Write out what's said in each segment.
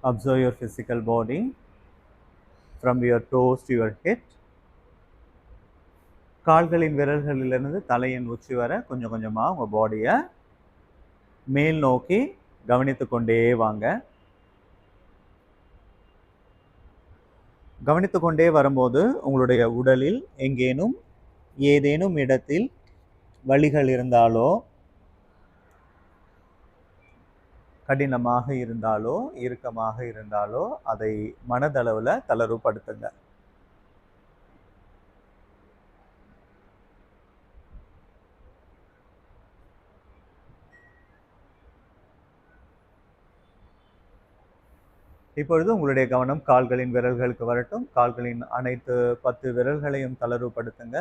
Observe your physical body from your toes to your head. கால்களின் விரல்களிலிருந்து தலையின் உச்சி வரை கொஞ்சம் கொஞ்சமாக உங்கள் பாடியை மேல் நோக்கி கவனித்து கொண்டே வாங்க. கவனித்து கொண்டே வரும்போது உங்களுடைய உடலில் எங்கேனும் ஏதேனும் இடத்தில் வலிகள் இருந்தாலோ, கடினமாக இருந்தாலோ, இறுக்கமாக இருந்தாலோ அதை மனதளவில் தளர்வுபடுத்துங்க. இப்பொழுது உங்களுடைய கவனம் கால்களின் விரல்களுக்கு வரட்டும். கால்களின் அனைத்து 10 விரல்களையும் தளர்வுபடுத்துங்க.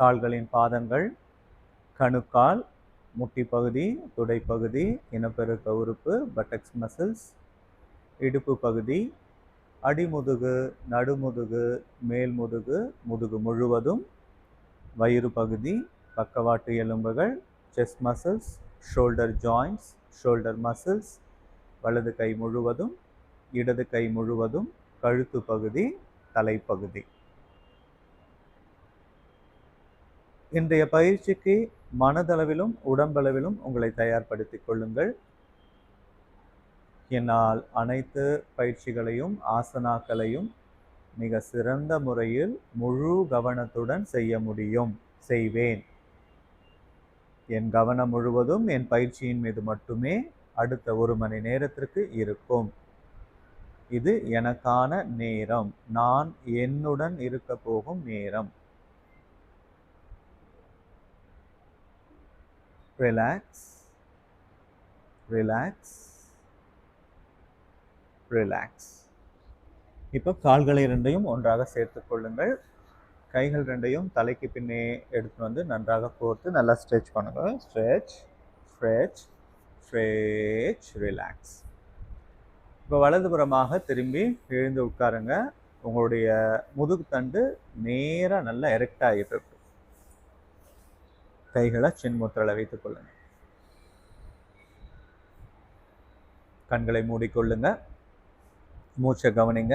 கால்களின் பாதங்கள், கணுக்கால், முட்டி பகுதி, துடை பகுதி, இனப்பெருக்க உறுப்பு, பட்டக்ஸ் மசில்ஸ், இடுப்பு பகுதி, அடிமுதுகு, நடுமுதுகு, மேல் முதுகு, முதுகு முழுவதும், வயிறு பகுதி, பக்கவாட்டு எலும்புகள், chest muscles, shoulder joints, shoulder muscles, வலது கை முழுவதும், இடது கை முழுவதும், கழுத்து பகுதி, தலைப்பகுதி. இன்றைய பயிற்சிக்கு மனதளவிலும் உடம்பளவிலும் உங்களை தயார்படுத்திக் கொள்ளுங்கள். என்னால் அனைத்து பயிற்சிகளையும் ஆசனாக்களையும் மிக சிறந்த முறையில் முழு கவனத்துடன் செய்ய முடியும், செய்வேன். என் கவனம் முழுவதும் என் பயிற்சியின் மீது மட்டுமே அடுத்த 1 மணி நேரத்திற்கு இருக்கும். இது எனக்கான நேரம், நான் என்னுடன் இருக்க போகும் நேரம். Relax, relax, relax. இப்போ கால்களை ரெண்டையும் ஒன்றாக சேர்த்துக் கொள்ளுங்கள். கைகள் ரெண்டையும் தலைக்கு பின்னே எடுத்து வந்து நன்றாக கோர்த்து நல்லா ஸ்ட்ரெச் பண்ணுங்க. Stretch, stretch, stretch, relax. இப்போ வலதுபுறமாக திரும்பி எழுந்து உட்காருங்க. உங்களுடைய முதுகு தண்டு நேராக நல்லா எரெக்ட் ஆகிட்டு இருக்கு. கைகளை சின்முத்திரையில் வைத்துக் கொள்ளுங்க. கண்களை மூடிக்கொள்ளுங்க. மூச்சை கவனிங்க.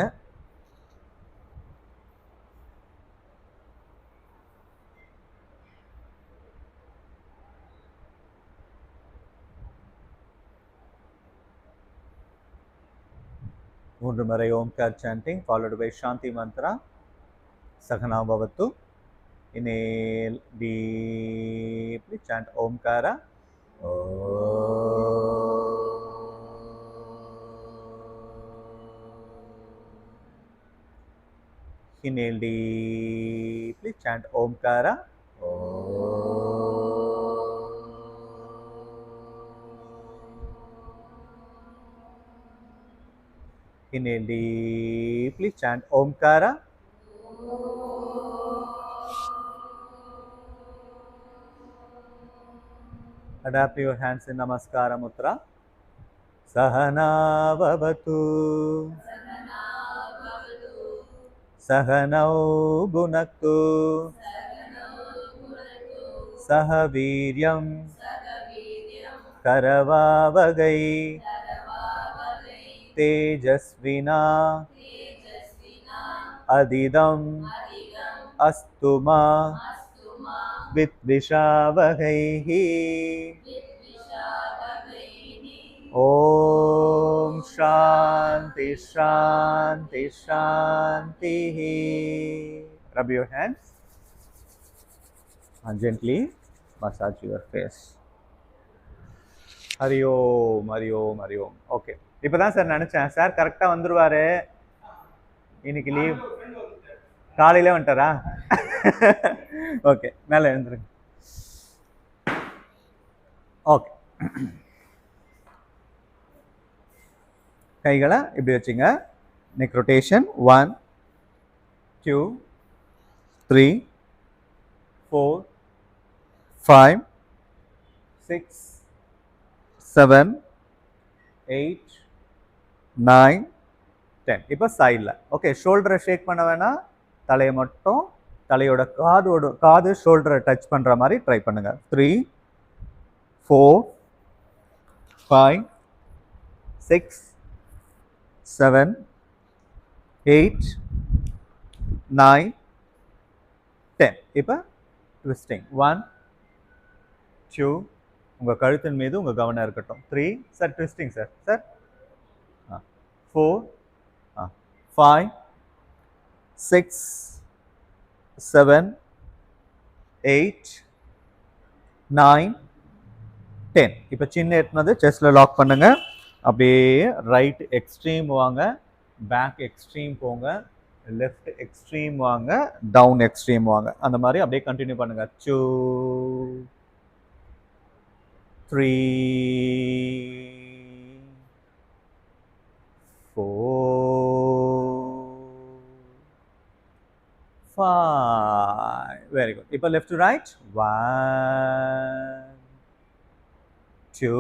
மூன்று முறை Omkar sanding followed by Shanti mantra. Sahana bhavatu. Inhale deeply, chant Omkara. Inhale deeply, chant Omkara. Inhale deeply, chant Omkara. Adapt your hands in Namaskara Mudra. Sahana bhavatu. Sahanau bhunaktu. Sahaviryam karavavagai. Tejasvina adidam astuma vidvishavagaihi. Om Shanti Shanti Shanti. Rub your hands and gently massage your face. Hari Om, Hari Om, Hari Om. Okay. இப்போதான் sir நினச்சேன், sir கரெக்டாக வந்துடுவார், இன்னைக்கு leave. காலையில் வந்துட்டாரா? Okay, மேலே எழுந்துருங்க. Okay, கைகளை இப்படி வச்சுங்க. Neck rotation 1 2 3 4 5 6 7 8 9 10. இப்போ சைடில். ஓகே, ஷோல்டரை ஷேக் பண்ண வேணாம், தலையை மட்டும், தலையோட காது ஷோல்டரை டச் பண்ணுற மாதிரி ட்ரை பண்ணுங்க. 3 4 5 6 7, 8, 9, 10. இப்போ twisting. 1, 2, உங்கள் கழுத்தின் மீது உங்கள் கவனம் இருக்கட்டும். 3, சார் twisting சார். சார் 4, 5, 6, 7, 8, 9, 10. இப்போ சின்ன எட்டுனது செஸ்டில் லாக் பண்ணுங்க. அப்படியே ரைட் எக்ஸ்ட்ரீம் வாங்க, பேக் எக்ஸ்ட்ரீம் போங்க, லெஃப்ட் எக்ஸ்ட்ரீம் வாங்க, டவுன் எக்ஸ்ட்ரீம் வாங்க. அந்த மாதிரி அப்படியே கண்டினியூ பண்ணுங்க. 2, 3, 4, 5. Very good. இப்போ left to right. 1, 2,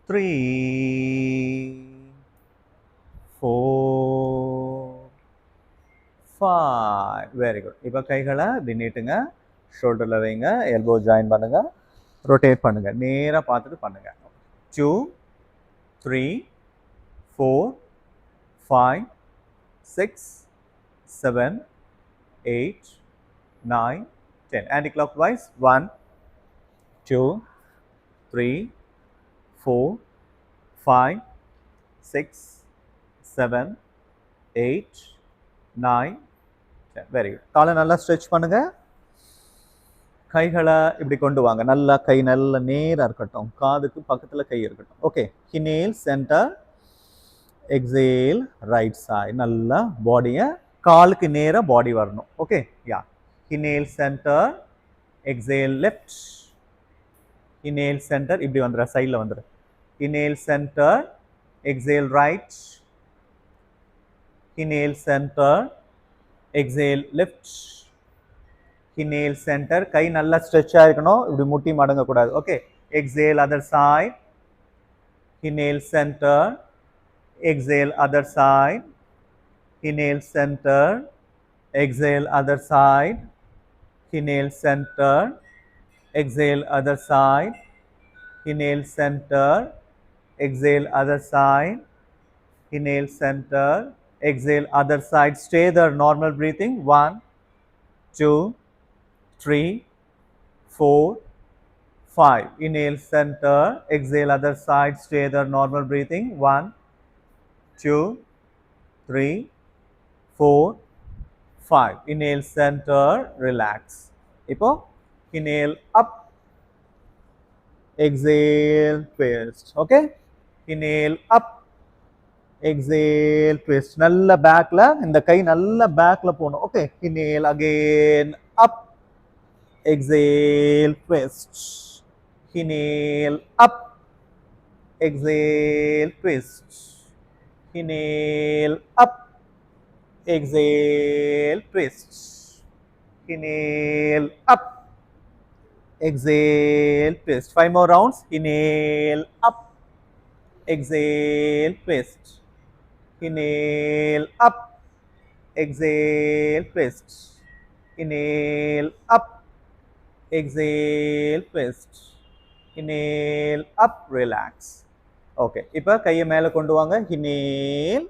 3, 4, 5. Very good. இப்போ கைகளை இப்படி நீட்டுங்க, ஷோல்டரில் வைங்க, எல்போ ஜாயின் பண்ணுங்க, ரொட்டேட் பண்ணுங்க, நேராக பார்த்துட்டு பண்ணுங்க. 2, 3, 4, 5, 6, 7, 8, 9, 10. Anti-clockwise. 1, 2, 3, 4, 5, 6, 7, 8, 9, 10. Very good. காலை நல்லா ஸ்ட்ரெச் பண்ணுங்க. கைகளை இப்படி கொண்டு வாங்க. நல்லா கை நல்ல நேராக இருக்கட்டும், காதுக்கு பக்கத்தில் கை இருக்கட்டும். Okay. inhale centre, exhale right side. நல்லா பாடியை காலுக்கு நேராக பாடி வரணும். ஓகே. யா. inhale centre, exhale left, inhale centre, இப்படி வந்துடுற, சைடில் வந்துடு. inhale centre, exhale right, inhale center, exhale left, inhale center. கை நல்லா ஸ்ட்ரெச் ஆயிருக்கணும், இப்படி முட்டி மடங்க கூடாது. Okay. exhale other side, inhale center, exhale other side, inhale center, exhale other side, inhale center, exhale other side, inhale center, exhale other side, inhale center, exhale other side. Stay there, normal breathing. 1, 2, 3, 4, 5. Inhale center, exhale other side. Stay there, normal breathing. 1, 2, 3, 4, 5. Inhale center, relax. இப்போ inhale up, exhale twist. Okay. Inhale up, exhale twist. நல்ல பேக்ல, இந்த கை நல்ல பேக்ல போணும். Okay. inhale again up, exhale twist, inhale up, exhale twist, inhale up, exhale twist, inhale up, exhale twist. 5 more rounds. Inhale up, exhale twist, inhale up, exhale twist, inhale up, exhale twist, inhale up, relax. Okay. இப்போ கையை மேலே கொண்டு வாங்க. inhale,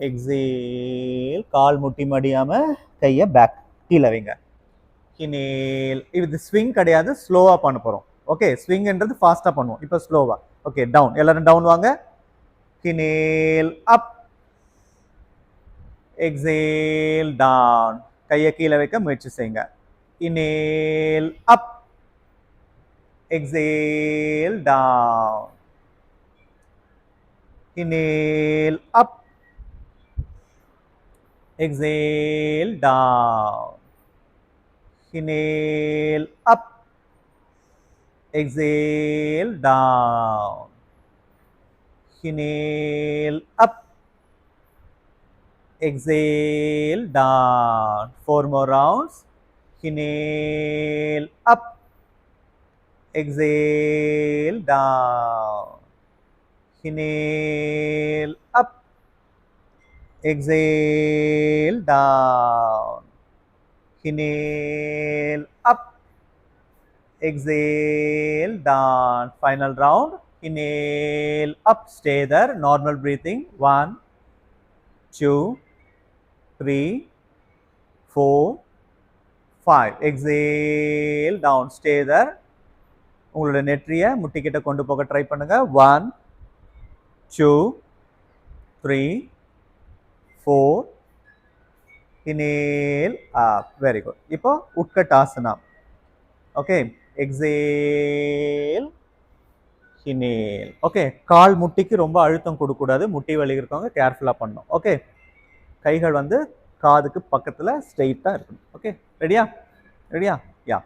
exhale, கால் முட்டி மடியாமல் கையை back கீழே வைங்க. inhale. இது ஸ்விங் கிடையாது, ஸ்லோவாக பண்ண போகிறோம். ஓகே. ஸ்விங்ன்றது ஃபாஸ்ட்டாக பண்ணுவோம், இப்போ ஸ்லோவாக. ஓகே. டவுன், எல்லாரும் டவுன் வாங்க. inhale up, exhale down. கையை கீழே வைக்க முயற்சி செய்யுங்க. inhale up, exhale down, inhale up, exhale down, inhale up, exhale down, inhale up, exhale down. 4 more rounds. Inhale up, exhale down, inhale up, exhale down, inhale up, exhale down. Final round. inhale, up, stay there, normal breathing, 1, 2, 3, 4, 5, exhale, down, stay there, உங்களோட நெற்றியை முட்டிக்கிட்ட கொண்டு போக try பண்ணுங்க, 1, 2, 3, 4, inhale, up, very good. இப்போ உட்கட்டாசனா, okay, exhale, inhale, okay, கால் முட்டிக்கு ரொம்ப அழுத்தம் கொடுக்கக்கூடாது, முட்டி வலி இருக்கவங்க கேர்ஃபுல்லாக பண்ணணும், ஓகே, கைகள் வந்து காதுக்கு பக்கத்தில் ஸ்ட்ரெயிட்டாக இருக்கணும், ஓகே, ரெடியா ரெடியா, யா,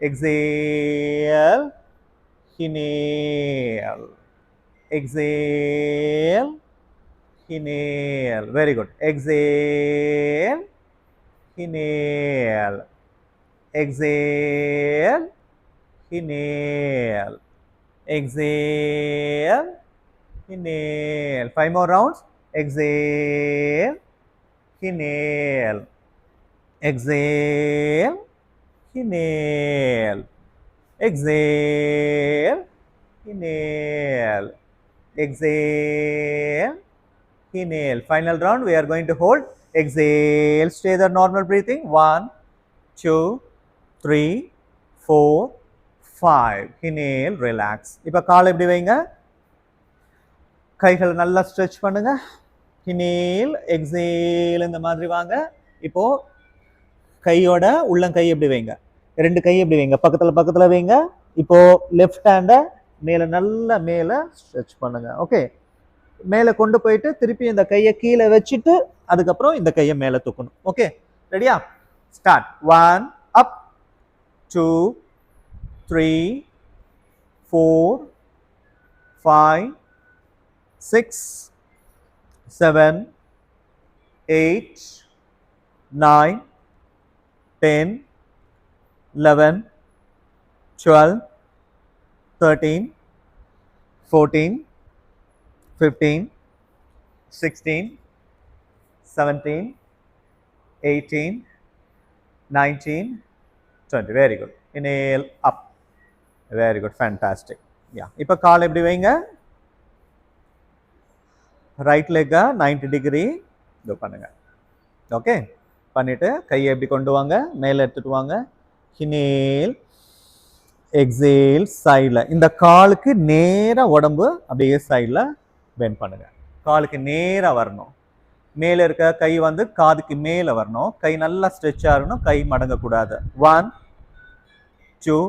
exhale, inhale, exhale, inhale, very good, exhale, inhale, exhale, inhale, exhale, inhale, 5 more rounds, exhale, inhale, exhale, inhale, exhale, inhale, exhale, inhale, final round, we are going to hold, exhale, stay there, normal breathing, 1, 2, 3, 4, 5, inhale, relax. இப்போ கால் எப்படி வைங்க, கைகள் நல்லா stretch பண்ணுங்க, inhale, exhale, இந்த மாதிரி வாங்க. இப்போ கையோட உள்ளங்கை எப்படி வைங்க, ரெண்டு கை எப்படி வைங்க, பக்கத்துல வைங்க. இப்போ லெஃப்ட் ஹேண்டை மேல நல்லா மேல ஸ்ட்ரெச் பண்ணுங்க, ஓகே, மேல கொண்டு போயிட்டு திருப்பி இந்த கையை கீழே வச்சுட்டு அதுக்கப்புறம் இந்த கையை மேல தூக்கணும், ஓகே, ரெடியா, ஸ்டார்ட், 1, அப், 2, 3, 4, 5, 6, 7, 8, 9, 10, 11, 12, 13, 14, 15, 16, 17, 18, 19, 20, very good, inhale, up, very good, fantastic, yeah. இப்போ கால் எப்படி வைங்க, ரைட் லெக்கை 90 டிகிரி இது பண்ணுங்க, ஓகே, பண்ணிட்டு கையை எப்படி கொண்டு வாங்க, மேலே எடுத்துட்டு வாங்க, inhale, exhale, சைடில், இந்த காலுக்கு நேராக உடம்பு அப்படியே சைடில் பெண்ட் பண்ணுங்க, காலுக்கு நேராக வரணும், மேலே இருக்க கை வந்து காதுக்கு மேலே வரணும், கை நல்லா ஸ்ட்ரெச்சாக இருக்கணும், கை மடங்கக்கூடாது, 1, 2,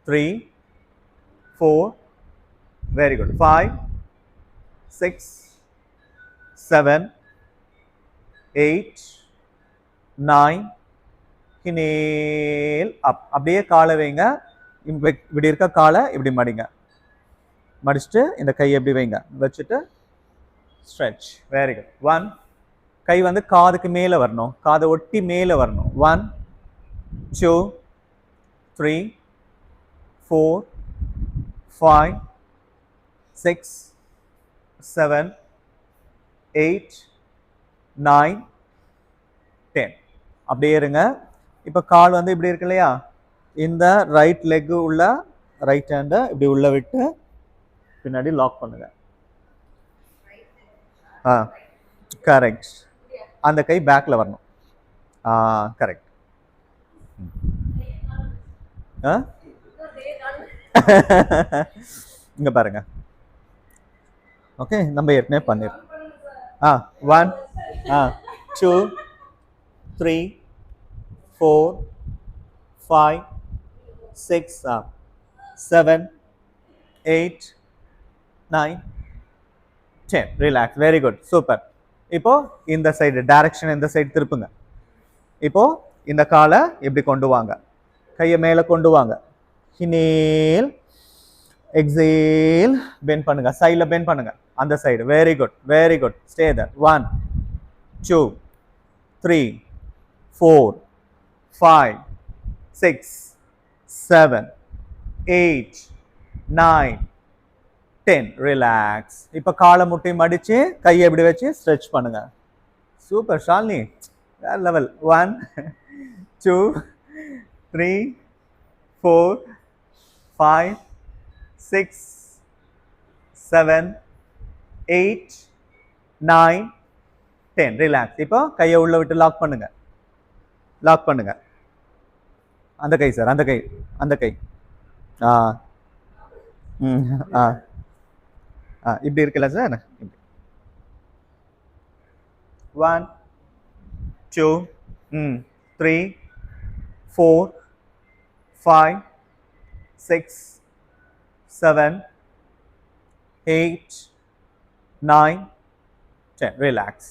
3, 4, very good, 5, 6, 7, 8, 9, inhale, up, அப்படியே காலை வைங்க, இப்படி இருக்க காலை இப்படி மடிங்க, மடிச்சுட்டு இந்த கையை எப்படி வைங்க, வச்சுட்டு ஸ்ட்ரெச், வெரி குட், 1, கை வந்து காதுக்கு மேலே வரணும், காதை ஒட்டி மேலே வரணும், 1, 2, 3, 4, 5, 6, 7, 8, 9, 10, அப்படியே இருங்க. இப்போ கால் வந்து இப்படி இருக்கு இல்லையா, இந்த ரைட் லெக்கு உள்ள ரைட் ஹேண்டை இப்படி உள்ள விட்டு பின்னாடி லாக் பண்ணுங்க, கரெக்ட், அந்த கை பேக்கில் வரணும், கரெக்ட், இங்கே பாருங்க, ஓகே, நம்ம ஏற்கனவே பண்ணிடுறோம், 1, 2, 3, 4, 5, 6, 7, 8, 9, 10, ரிலாக்ஸ், வெரி குட், சூப்பர். இப்போ இந்த சைடு டைரக்ஷன் இந்த சைடு திருப்புங்க, இப்போ இந்த காலை எப்படி கொண்டு வாங்க, கையை மேலே கொண்டு வாங்க, inhale, exhale, bend பண்ணுங்க, சைடில் bend பண்ணுங்க, அந்த side, very good, very good, stay there, 1, 2, 3, 4, 5, 6, 7, 8, 9, 10, relax. இப்போ காலை முட்டி மடிச்சு கையை எப்படி வச்சு ஸ்ட்ரெச் பண்ணுங்க, சூப்பர் ஷாலினி, வேற லெவல், 1, 2, 3, 4, 5, 6, 7 8 9 10 ரிலாக்ஸ். இப்போ கையை உள்ள விட்டு லாக் பண்ணுங்க. லாக் பண்ணுங்க. அந்த கை சார், அந்த கை, அந்த கை. ஆ ம் ஆ இப்படி இருக்குல்ல சார். 1 2 3 4 5 6 7 8 9 10 ரிலாக்ஸ்.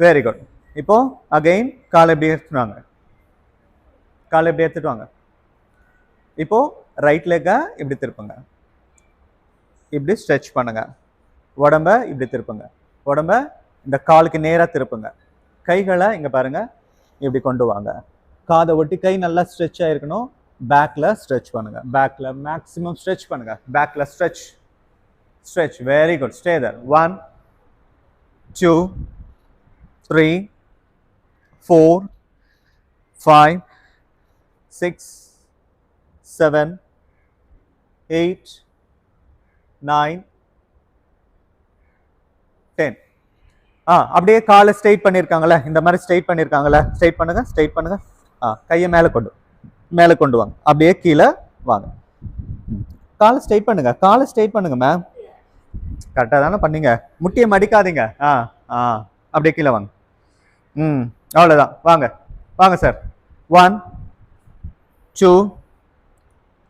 Very good. இப்போ அகைன் காலை எப்படி எடுத்துட்டு வாங்க. காலை எப்படி எடுத்துட்டு வாங்க. இப்போ ரைட் லெக்கை இப்படி திருப்புங்க. இப்படி ஸ்ட்ரெச் பண்ணுங்க. உடம்ப இப்படி திருப்புங்க. உடம்ப இந்த காலுக்கு நேராக திருப்புங்க. கைகளை இங்கே பாருங்க இப்படி கொண்டு வாங்க. காதை ஒட்டி கை நல்லா ஸ்ட்ரெச் ஆயிருக்கணும். பேக்ல ஸ்ட்ரெச் பண்ணுங்க. பேக்ல மேக்ஸிமம் ஸ்ட்ரெச் பண்ணுங்க. பேக்ல stretch stretch. Very good. Stay there. 1 2 3 4 5 6 7 8 9 10. அப்படியே காலை ஸ்ட்ரைட் பண்ணியிருக்காங்களே, இந்த மாதிரி ஸ்ட்ரைட் பண்ணியிருக்காங்களே, ஸ்ட்ரைட் பண்ணுங்க. ஸ்ட்ரைட் பண்ணுங்க. கையை மேலே கொண்டு வாங்க. அப்படியே கீழே வாங்க. காலை ஸ்ட்ரைட் பண்ணுங்க. காலை ஸ்ட்ரைட் பண்ணுங்க மேம். கரெக்டாக தானே பண்ணீங்க. முட்டியை மடிக்காதீங்க. அப்படியே கீழே வாங்க. அவ்வளோதான். வாங்க வாங்க sir. 1 2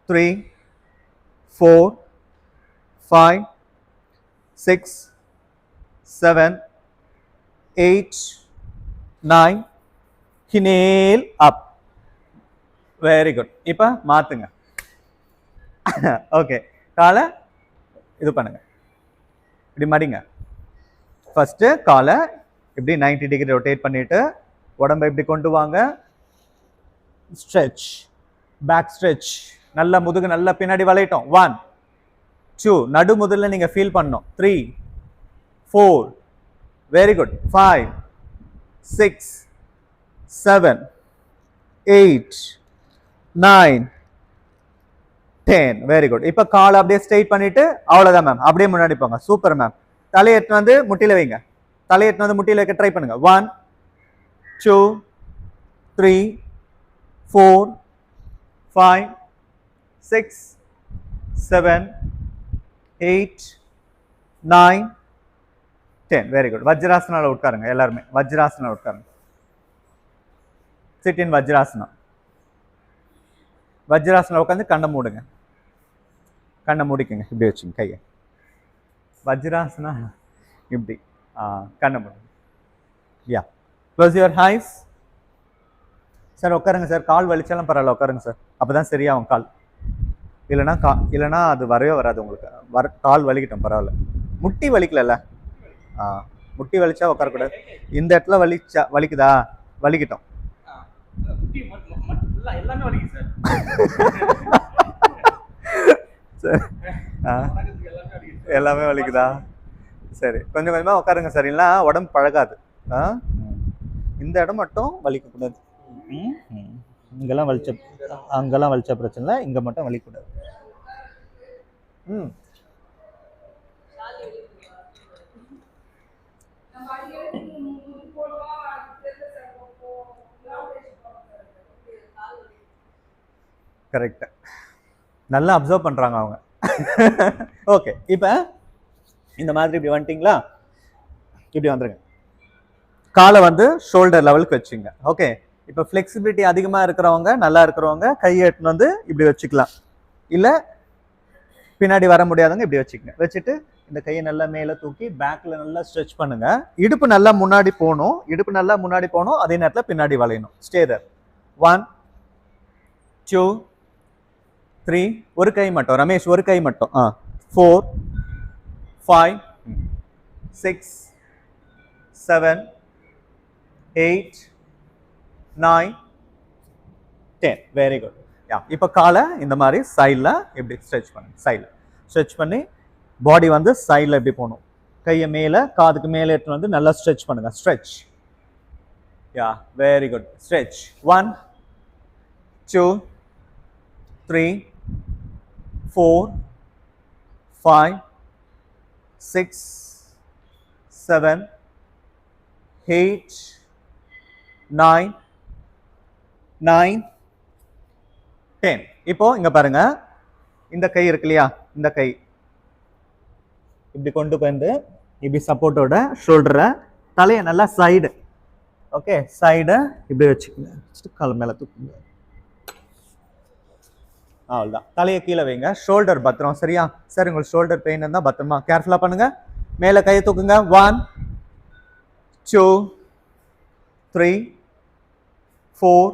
3 4 5 6 7 8 9 inhale up. Very good. இப்போ மாத்துங்க. ஓகே, காலை இது பண்ணுங்க. இப்படி மடிங்க. ஃபர்ஸ்ட் காலை இப்படி 90 டிகிரி ரொட்டேட் பண்ணிட்டு உடம்பை இப்படி கொண்டு வாங்க. Stretch, back stretch. நல்ல முதுகு நல்லா பின்னாடி வளையட்டும். 1 2 நடு முதல்ல நீங்க ஃபீல் பண்ணணும். 3 4 வெரி குட். 5 6 7 8 9 10 very good. இப்போ காலை அப்படியே ஸ்ட்ரைட் பண்ணிட்டு அவ்வளோதான் மேம். அப்படியே முன்னாடி போங்க. Super ma'am. தலையை எடுத்து வந்து முட்டியில வைங்க. தலையை எடுத்து வந்து முட்டியில வைக்க ட்ரை பண்ணுங்க. 1 2 3 4 5 6 7 8 9 10 வெரி குட். வஜ்ராசனால உட்காருங்க. எல்லாருமே வஜ்ராசனால உட்காருங்க. Sit in Vajrasana. வஜ்ராசனால உட்காந்து கண்ணை மூடுங்க. கண்ணை மூடிக்கங்க. இப்படி வச்சுங்க கையை. வஜ்ராசனா இப்படி. கண்ணை மூடுங்க. யா, க்ளோஸ் யுவர் ஐஸ். சார் உட்காருங்க சார். கால் வலிச்சாலும் பரவாயில்ல, உட்காருங்க சார். அப்பதான் சரியாகும் கால். இல்லைன்னா அது வரவே வராது உங்களுக்கு. கால் வலிக்கட்டும், பரவாயில்ல. முட்டி வலிக்கல. முட்டி வலிச்சா உட்காரக்கூடாது. இந்த இடத்துல வலிக்குதா? வலிக்கட்டும். எல்லாமே வலிக்குதா? சரி, கொஞ்சம் கொஞ்சமா உட்காருங்க சார். இல்லைன்னா உடம்பு பழகாது. இந்த இடம் மட்டும் வலிக்கக்கூடாது. அங்கெல்லாம் வலிச்ச பிரச்சனை இல்லை. இங்க மட்டும் வலிக்கக்கூடாது. கரெக்ட். நல்லா அப்சர்வ் பண்றாங்க அவங்க. ஓகே, இப்போ இந்த மாதிரி இப்படி வந்துட்டீங்களா? இப்படி வந்துருங்க. காலை வந்து ஷோல்டர் லெவலுக்கு வச்சுங்க. ஓகே, இப்போ ஃப்ளெக்சிபிலிட்டி அதிகமாக இருக்கிறவங்க, நல்லா இருக்கிறவங்க கையை எடுத்துன்னு வந்து இப்படி வச்சுக்கலாம். இல்லை பின்னாடி வர முடியாதவங்க இப்படி வச்சுக்கங்க. வச்சுட்டு இந்த கையை நல்லா மேலே தூக்கி பேக்ல நல்லா ஸ்ட்ரெச் பண்ணுங்க. இடுப்பு நல்லா முன்னாடி போகணும். அதே நேரத்தில் பின்னாடி வளையணும். Stay there. 1 2 3 ஒரு கை மட்டும். ரமேஷ் ஒரு கை மட்டும். 4 5 6 7 8 9 10 வெரி குட். இப்போ காலை இந்த மாதிரி சைடில் இப்படி ஸ்ட்ரெச் பண்ணுங்க. சைடில் ஸ்ட்ரெச் பண்ணி பாடி வந்து சைடில் எப்படி போகணும். கையை மேலே, காதுக்கு மேலே எடுத்து வந்து நல்லா ஸ்ட்ரெச் பண்ணுங்க. ஸ்ட்ரெச். Very good. ஸ்ட்ரெச். 1 2 3 4 5 6 7 8 9 9 10. இப்போ இங்க பாருங்க, இந்த கை இருக்கு இல்லையா, இந்த கை இப்படி கொண்டு வந்து இப்படி சப்போர்ட்டோட ஷோல்டரை, தலையை நல்லா சைடு, ஓகே சைடை இப்படி வச்சுக்கோங்க, கால் மேலே தூக்குங்க, அவ்வளோதான். தலையை கீழே வைங்க, ஷோல்டர் பத்திரம். சரியா சார், உங்களுக்கு ஷோல்டர் பெயின் இருந்தால் பத்திரமா கேர்ஃபுல்லாக பண்ணுங்க. மேலே கையை தூக்குங்க. 1 2 3 4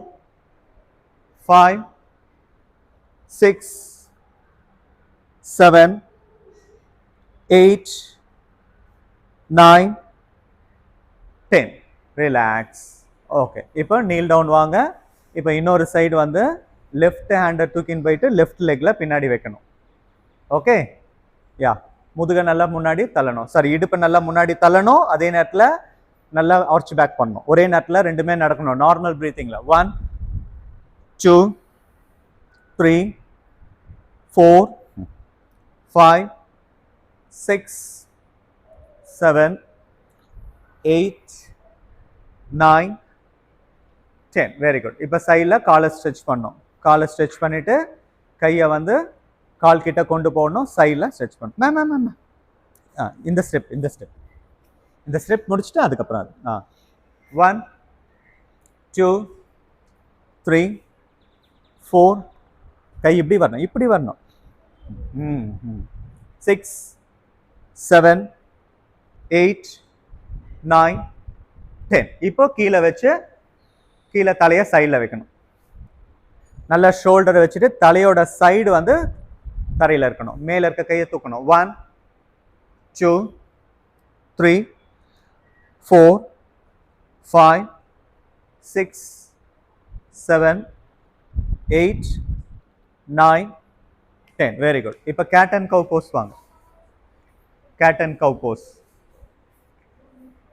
5 6 7 8 9 10. ரிலாக்ஸ். ஓகே, இப்போ நீல் டவுன் வாங்க. இப்போ இன்னொரு சைடு வந்து லெஃப்ட் ஹேண்டை தூக்கின்னு போயிட்டு லெஃப்ட் லெக்ல பின்னாடி வைக்கணும். ஓகே, யா முதுகை நல்லா முன்னாடி தள்ளணும், சாரி இடுப்பு நல்லா முன்னாடி தள்ளணும், அதே நேரத்தில் நல்லா ஆர்ச் பேக் பண்ணணும். ஒரே நேரத்தில் ரெண்டுமே நடக்கணும். நார்மல் பிரீத்திங்ல 1 2 3 4 5 6 7 8 9 10. Very good. இப்போ சைடில் காலை ஸ்ட்ரெச் பண்ணணும். காலை ஸ்ட்ரெச் பண்ணிட்டு கையை வந்து கால் கிட்ட கொண்டு போகணும், சைடில் ஸ்ட்ரெச் பண்ணணும். மேம் இந்த ஸ்டெப் இந்த ஸ்டெப் முடிச்சுட்டு அதுக்கப்புறம் அது 1 2 3 4, கை இப்படி வரணும் 6 7 8 9 10. இப்போ கீழே வச்சு கீழே தலையை சைடில் வைக்கணும். நல்லா ஷோல்டரை வச்சுட்டு தலையோட சைடு வந்து தரையில் இருக்கணும். மேலே இருக்க கையை தூக்கணும். 1 2 3 4 5 6 7 8 9 10. Very good. இப்போ கேட் அண்ட் கவ் போஸ் வாங்க. கேட் அண்ட் கவ் போஸ்.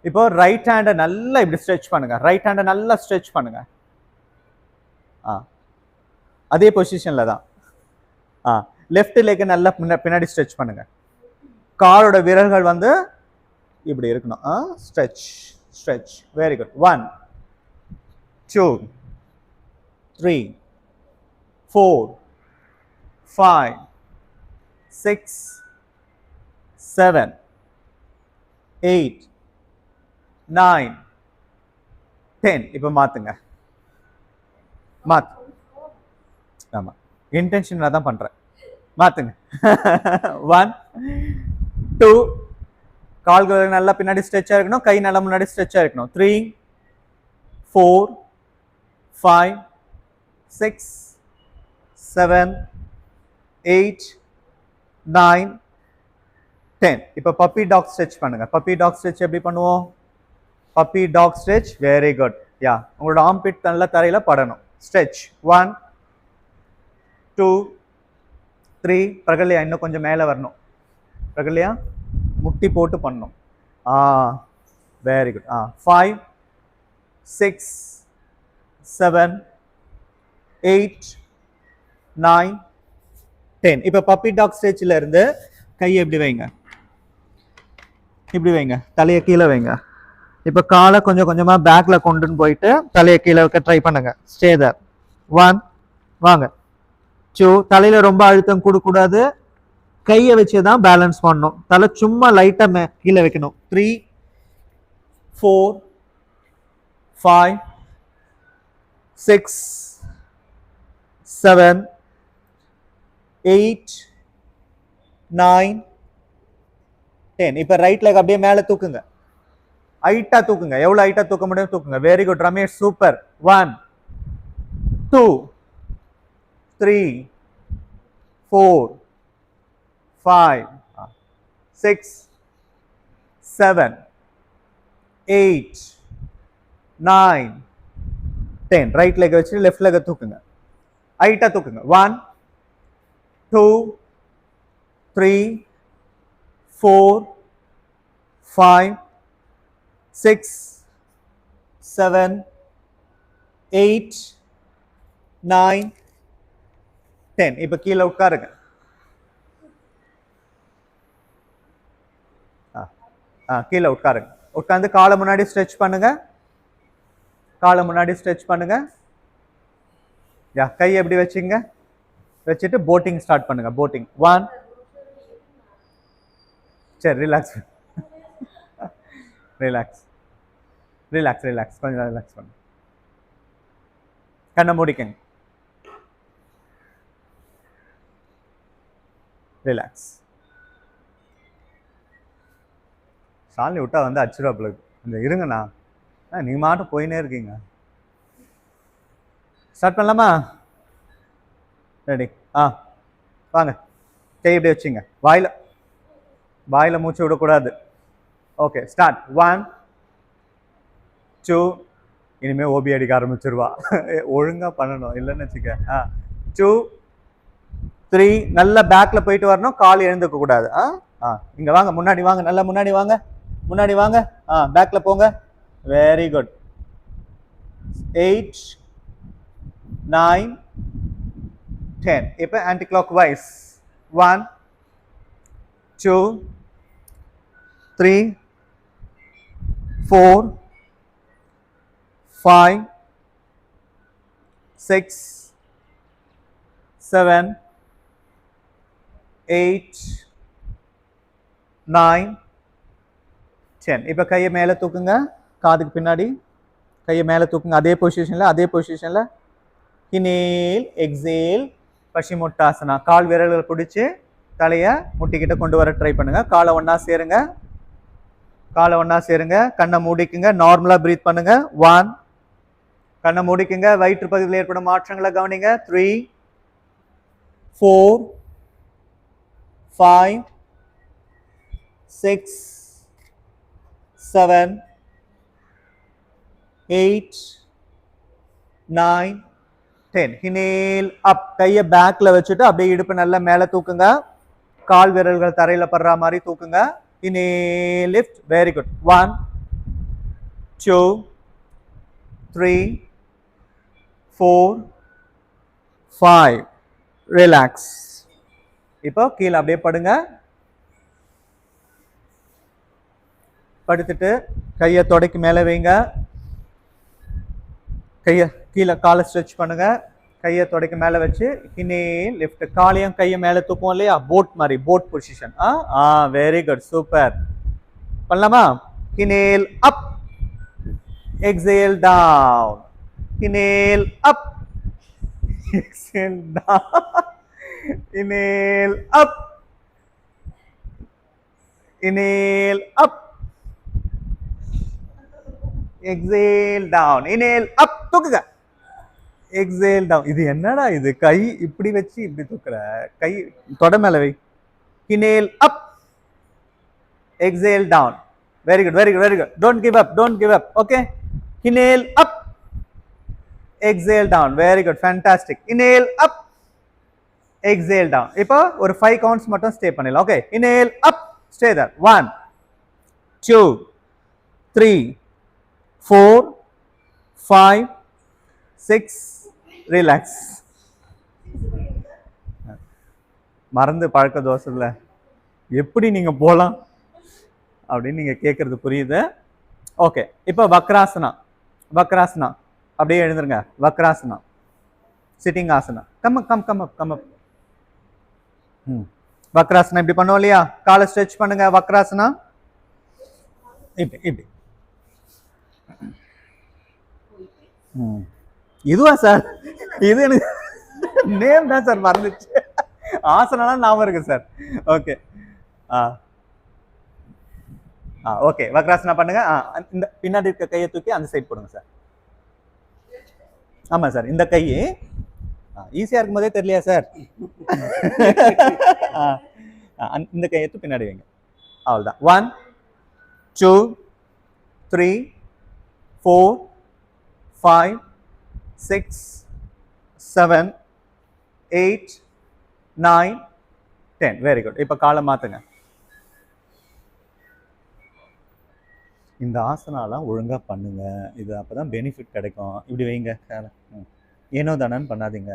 இப்போ ரைட் ஹேண்டை நல்லா இப்படி ஸ்ட்ரெச் பண்ணுங்க. ரைட் ஹேண்டை நல்லா ஸ்ட்ரெச் பண்ணுங்க. அதே பொசிஷன்ல தான். லெஃப்ட் லெக் நல்லா பின்னாடி ஸ்ட்ரெச் பண்ணுங்க. காலோட விரல்கள் வந்து இப்படி இருக்கணும். Stretch stretch. Very good. 1 2 3 4 5 6 7 8 9 10. இப்போ மாத்துங்க. மாத்து. ஆமா, இன்டென்ஷனாக தான் பண்றேன். மாத்துங்க. 1 2, கால்கள் நல்லா பின்னாடி ஸ்ட்ரெச்சா இருக்கணும், கை நல்லா முன்னாடி ஸ்ட்ரெச்சா இருக்கணும். 3 4 5 6 7 8 9 10. இப்போ பப்பி டாக் ஸ்ட்ரெச் பண்ணுங்க. பப்பி டாக் ஸ்ட்ரெச் எப்படி பண்ணுவோம்? Puppy dog stretch. Very good. Yeah, உங்களோட ஆர்ம்பிட் நல்லா தரையில படணும். ஸ்ட்ரெச். 1 2 3. பிரகல்யா இன்னும் கொஞ்சம் மேலே வரணும். பிரகல்யா முட்டி போட்டு பண்ணணும். Very good. 5 6 7 8 9 10. இப்போ பப்பி டாக் ஸ்ட்ரெச்சில் இருந்து கையை எப்படி வைங்க, இப்படி வைங்க, தலையை கீழே வைங்க. இப்போ காலை கொஞ்சம் கொஞ்சமா பேக்ல கொண்டுன்னு போயிட்டு தலையை கீழே வைக்க ட்ரை பண்ணுங்க. Stay there. 1 வாங்க. 2, தலையில ரொம்ப அழுத்தம் கொடுக்கூடாது, கையை வச்சுதான் பேலன்ஸ் பண்ணணும். தலை சும்மா லைட்டா கீழே வைக்கணும். 3 4 5 6 7 8 9 10. இப்போ ரைட் லெக் அப்படியே மேலே தூக்குங்க. ஹைட்டா தூக்குங்க. எவ்வளவு ஹைட்டா தூக்க முடியும் தூக்குங்க. Very good Ramesh, super. 1 2 3 4 5 6 7 8 9 10. Right leg வச்சு லெஃப்ட் லெக் தூக்குங்க. ஹைட்டா தூக்குங்க. 1 2 3 4 5 6 7 8 9 10. இப்போ கீழே உட்காருங்க. கீழே உட்காருங்க. உட்காந்து காலை முன்னாடி ஸ்ட்ரெச் பண்ணுங்க. காலை முன்னாடி ஸ்ட்ரெச் பண்ணுங்க. யா, கை எப்படி வச்சுங்க, வச்சுட்டு போட்டிங் ஸ்டார்ட் பண்ணுங்க. போட்டிங் 1. சரி, ரிலாக்ஸ் ரிலாக்ஸ் ரிலாக்ஸ் ரிலாக்ஸ் கொஞ்சம் ரிலாக்ஸ் பண்ணுங்க. கண்ணை மூடிக்கங்க. ரிலாக்ஸ். சாலி விட்டா வந்து அச்சுராப்புல இந்த இருங்கண்ணா, நீ மாட்டும் போயினே இருக்கீங்க. ஸ்டார்ட் பண்ணலாமா? ரெடி? வாங்க. கை எப்படி வச்சுங்க. வாயில மூச்சு விடக்கூடாது. Okay, start. 1 2. இனிமே ஓபி அடிக்க ஆரம்பிச்சிருவா. ஒழுங்கா பண்ணணும், இல்லைன்னு வச்சுக்க. 2 3. நல்ல பேக்ல போயிட்டு வரணும், கால் எழுந்துக்க கூடாது. இங்க வாங்க, முன்னாடி வாங்க, நல்லா முன்னாடி வாங்க, முன்னாடி வாங்க. பேக்ல போங்க. Very good. 8 9 10. இப்போ ஆன்டி கிளாக் வைஸ். 1 2 3 4 5 6 7 8 9 10. இப்போ கையை மேலே தூக்குங்க, காதுக்கு பின்னாடி கையை மேலே தூக்குங்க. அதே பொசிஷனில் இன்ஹேல் எக்ஸேல் பஷிமுட்டாசனா. கால் விரல்களை பிடிச்சி தலையை முட்டிக்கிட்ட கொண்டு வர ட்ரை பண்ணுங்க. காலை ஒன்றா சேருங்க. கண்ணை மூடிக்குங்க. நார்மலாக ப்ரீத் பண்ணுங்க. 1. கண்ணை மூடிக்குங்க. வயிற்று பகுதியில் ஏற்படும் மாற்றங்களை கவனிங்க. 3 4 5 6 7 8 9 10. இன்ஹேல் அப். கையை பேக்ல வச்சுட்டு அப்படியே இடுப்பு நல்லா மேலே தூக்குங்க. கால் விரல்கள் தரையில படுற மாதிரி தூக்குங்க. Inhale lift. Very good. 1 2 3 4 5. Relax. இப்போ கீழே அப்படியே படுங்க. படுத்துட்டு கையை தொடைக்கு மேலே வைங்க. கையை கீழே, காலை ஸ்ட்ரெச் பண்ணுங்க. கையை தொடைக்கு மேலே வச்சு இன்ஹேல் லிஃப்ட். காலையும் கையை மேலே தூக்குவோம் இல்லையா, போட் மாதிரி, boat position. Very good, super. பண்ணலாமா? Inhale up, exhale down. Inhale up, exhale down. Inhale up, inhale up, exhale down. Inhale up, தூக்குங்க. Exhale down. இது என்னடா இது, கை இப்படி வச்சு இப்படி தூக்குற, கை தொட மேல வை. Inhale up, exhale down. Very good, very good, very good. Don't give up, don't give up. Okay, inhale up, exhale down. Very good, fantastic. Inhale up, exhale down. இப்போ ஒரு 5 கவுண்ட்ஸ் மட்டும் ஸ்டே பண்ணிடலாம். Okay, inhale up, stay there. 1 2 3 4 5 6. Relax. மறந்து பழக்க தோசைல எப்படி நீங்க போலாம் அப்படின்னு நீங்க கேட்கறது புரியுது. ஓகே, இப்போ வக்ராசனா. அப்படியே எழுந்துருங்க. Vakrasana, sitting asana. Come up. Vakrasana இப்படி பண்ணுவோம் இல்லையா, காலை ஸ்ட்ரெச் பண்ணுங்க. வக்ராசனா இப்படி. இதுவா சார்? இது எனக்கு நேம் தான் சார் மறந்துச்சு. ஆசனாலாம் ஞாபகம் இருக்கு சார். ஓகே, ஓகே, வக்ராசனா பண்ணுங்க. இந்த பின்னாடி இருக்க கையை தூக்கி அந்த சைட் போடுங்க சார். ஆமா சார், இந்த கை ஈஸியா இருக்கும் போதே தெரியலையா சார்? இந்த கையை எடுத்து பின்னாடி வைங்க. அவ்வளவுதான். 1 2 3 4 5 6 7 8 9 10. Very good. இப்போ காலை மாத்துங்க. இந்த ஆசனாலாம் ஒழுங்கா பண்ணுங்க. இது அப்பதான் பெனிஃபிட் கிடைக்கும். இப்படி வைங்க காலை. ஏனோ தானன்னு பண்ணாதீங்க.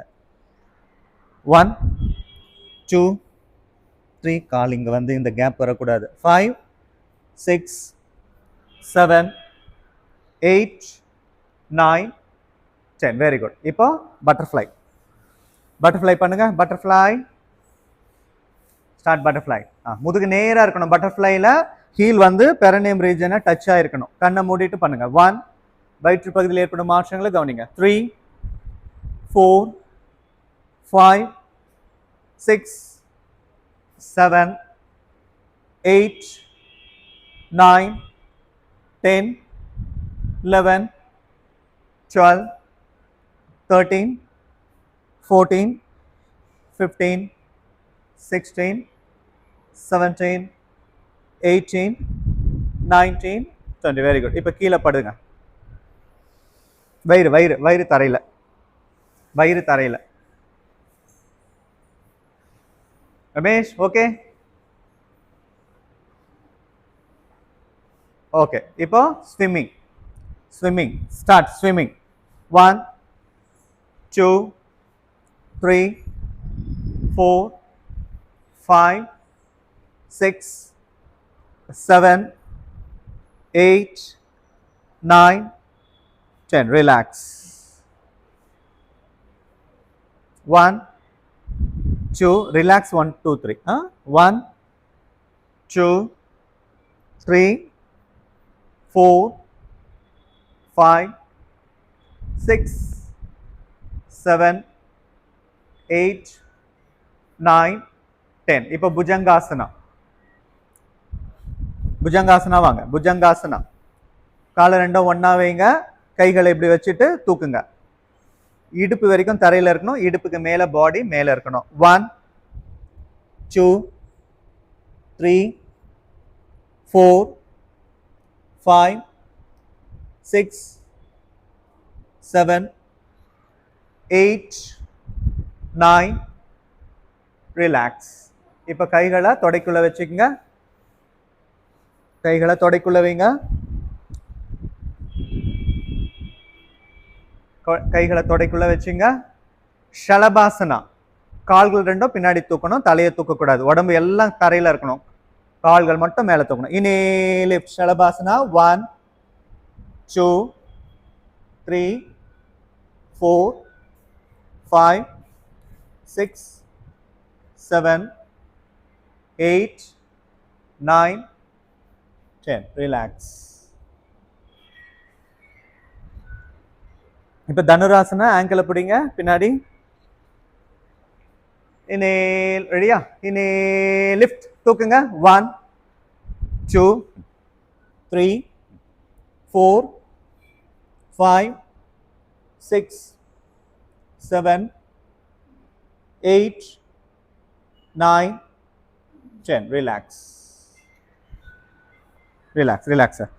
1 2 3. கால் இங்க வந்து இந்த கேப் வரக்கூடாது. 5 6, 7, 8, 9, 10. Very good. இப்போ butterfly. Butterfly பண்ணுங்க. Butterfly. Start butterfly. முதுகு நேரா இருக்கணும். Butterflyல ஹீல் வந்து பெரினியம் ரீஜனை டச் ஆயிருக்கணும். கண்ணை மூடிட்டு பண்ணுங்க. 1, வயிற்று பகுதியில் ஏற்படும் மாற்றங்களை கவனிங்க. 3, 4, 5, 6, 7, 8, 9, 10, 11, 12, 13, 14, 15, 16, 17, 18, 19, 20. Very good. இப்போ கீழே படுங்க. வயிறு வயிறு வயிறு தரையில், வயிறு தரையில். ரமேஷ் ஓகே? ஓகே. இப்போ swimming. Swimming. Start swimming. 1, 2, 3, 4, 5, 6, 7, 8, 9, 10. Relax. 1, 2. Relax. 1, 2, 3. 1, 2, 3, 4, 5, 6, 7, 8, 9, 10. இப்போ புஜங்காசனா. புஜங்காசனா வாங்க. புஜங்காசனா. காலை ரெண்டும் ஒண்ணா வைங்க. கைகளை இப்படி வச்சுட்டு தூக்குங்க. இடுப்பு வரைக்கும் தரையில இருக்கணும். இடுப்புக்கு மேல பாடி மேல இருக்கணும். 1, 2, 3, 4, 5, 6, 7, 8, 9. ரிலாக்ஸ். இப்போ கைகளை தொடைக்குள்ள வச்சுக்கோங்க. கைகளை தொடைக்குள்ள வைங்க. கைகளை தொடைக்குள்ள வச்சுங்க. ஷலபாசனா. கால்கள் ரெண்டும் பின்னாடி தூக்கணும். தலையை தூக்கக்கூடாது. உடம்பு எல்லாம் தரையில இருக்கணும். கால்கள் மட்டும் மேல தூக்கணும். இனி லிஃப்ட். ஷலபாசனா. 1, 2, 3, 4, 5, 6, 7, 8, 9, 10. ரிலாக்ஸ். இப்போ தனுராசனா. ஆங்கிளை பிடிங்க பின்னாடி. இனேல். ரெடியா? Inhale lift. தூக்குங்க. 1, 2, 3, 4, 5, 6, 7, 8, 9, 10. Relax. Relax. Relax sir.